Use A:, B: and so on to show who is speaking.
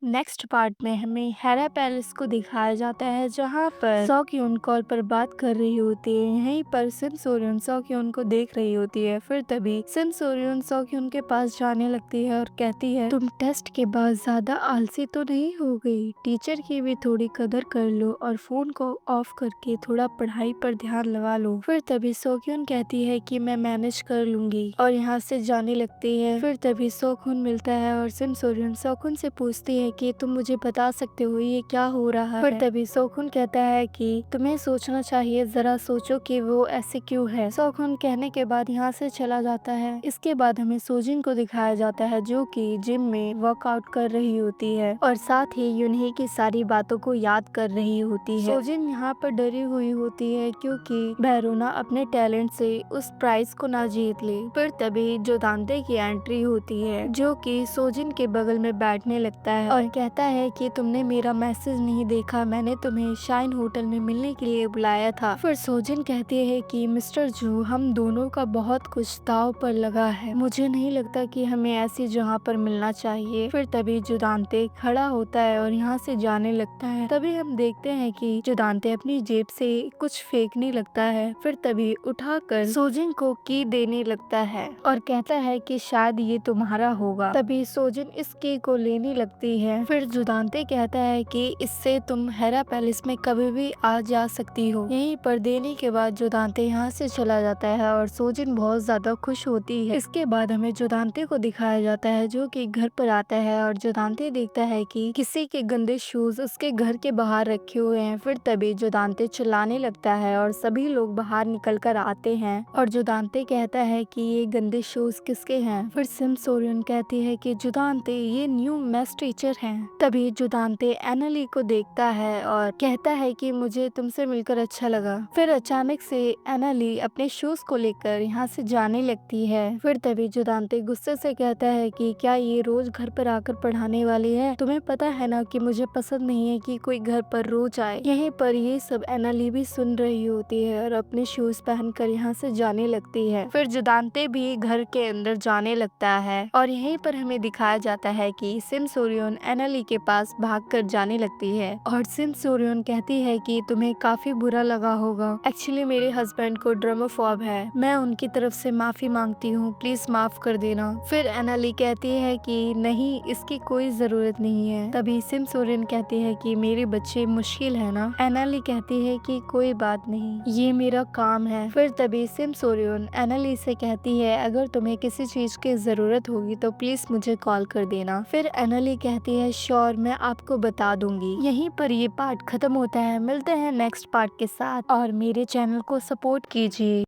A: Next part में हमें Hera palace को दिखाया जाता है जहाँ पर सो क्यून कॉल पर बात कर रही होती है। यहीं पर सिम सोरियन सो क्यून को देख रही होती है। फिर तभी सिम सोरियन सो क्यून के पास जाने लगती है और कहती है, तुम टेस्ट के बाद ज्यादा आलसी तो नहीं हो गई? टीचर की भी थोड़ी कदर कर लो और फोन को ऑफ करके थोड़ा पढ़ाई पर ध्यान लगा लो। फिर तभी सो क्यून कहती है कि मैं मैनेज कर लूंगी और यहाँ से जाने लगती है। फिर तभी सो खून मिलता है और सिम सोरियन सो खून से पूछती है कि तुम मुझे बता सकते हो ये क्या हो रहा है। फिर तभी सोखुन कहता है कि तुम्हें सोचना चाहिए, जरा सोचो कि वो ऐसे क्यों है। सोखुन कहने के बाद यहाँ से चला जाता है। इसके बाद हमें सोजिन को दिखाया जाता है जो कि जिम में वर्कआउट कर रही होती है और साथ ही यूनही की सारी बातों को याद कर रही होती है। सोजिन यहाँ पर डरी हुई होती है क्योंकि भैरोना अपने टैलेंट से उस प्राइज को ना जीत ले। फिर तभी जो दांते की एंट्री होती है जो कि सोजिन के बगल में बैठने लगता है और कहता है कि तुमने मेरा मैसेज नहीं देखा, मैंने तुम्हें शाइन होटल में मिलने के लिए बुलाया था। फिर सोजिन कहती है कि मिस्टर जू, हम दोनों का बहुत कुछ दाव पर लगा है, मुझे नहीं लगता कि हमें ऐसी जगह पर मिलना चाहिए। फिर तभी जुदांते खड़ा होता है और यहाँ से जाने लगता है। तभी हम देखते हैं कि जुदांते अपनी जेब से कुछ फेंकने लगता है। फिर तभी उठाकर सोजिन को की देने लगता है और कहता है कि शायद ये तुम्हारा होगा। तभी सोजिन इस की को लेने लगती है। फिर जुदांते कहता है कि इससे तुम हेरा पैलेस में कभी भी आ जा सकती हो। यहीं पर देने के बाद जुदांते यहाँ से चला जाता है और सोजिन बहुत ज्यादा खुश होती है। इसके बाद हमें जुदांते को दिखाया जाता है जो कि घर पर आता है और जुदांते देखता है कि किसी के गंदे शूज उसके घर के बाहर रखे हुए हैं। फिर तभी जुदांते चिल्लाने लगता है और सभी लोग बाहर निकल कर आते हैं और जुदांते कहता है कि ये गंदे शूज किसके हैं। फिर सिम सोरियन कहती है कि जुदांते ये न्यू मैथ्स टीचर हैं। तभी जुदांते एनाली को देखता है और कहता है कि मुझे तुमसे मिलकर अच्छा लगा। फिर अचानक से एनाली अपने शूज को लेकर यहाँ से जाने लगती है। फिर तभी जुदांते गुस्से से कहता है कि क्या ये रोज घर पर आकर पढ़ाने वाली है? तुम्हें पता है ना कि मुझे पसंद नहीं है कि कोई घर पर रोज आए। यहीं पर ये सब एनाली भी सुन रही होती है और अपने शूज पहनकर यहाँ से जाने लगती है। फिर जुदांते भी घर के अंदर जाने लगता है और यहीं पर हमें दिखाया जाता है कि सिम सोरियन एनाली के पास भागकर जाने लगती है और सिम सोरियन कहती है कि तुम्हें काफी बुरा लगा होगा। एक्चुअली मेरे हस्बैंड को ड्रमोफोब है, मैं उनकी तरफ से माफी मांगती हूँ, प्लीज माफ कर देना। फिर एनाली कहती है कि नहीं, इसकी कोई जरूरत नहीं है। तभी सिम सोरियन कहती है कि मेरे बच्चे मुश्किल है ना। एनाली कहती है कि कोई बात नहीं, ये मेरा काम है। फिर तभी सिम सोरियन एनाली से कहती है अगर तुम्हें किसी चीज की जरूरत होगी तो प्लीज मुझे कॉल कर देना। फिर एनाली कहती है श्योर, मैं आपको बता दूंगी। यहीं पर ये पार्ट खत्म होता है। मिलते हैं नेक्स्ट पार्ट के साथ और मेरे चैनल को सपोर्ट कीजिए।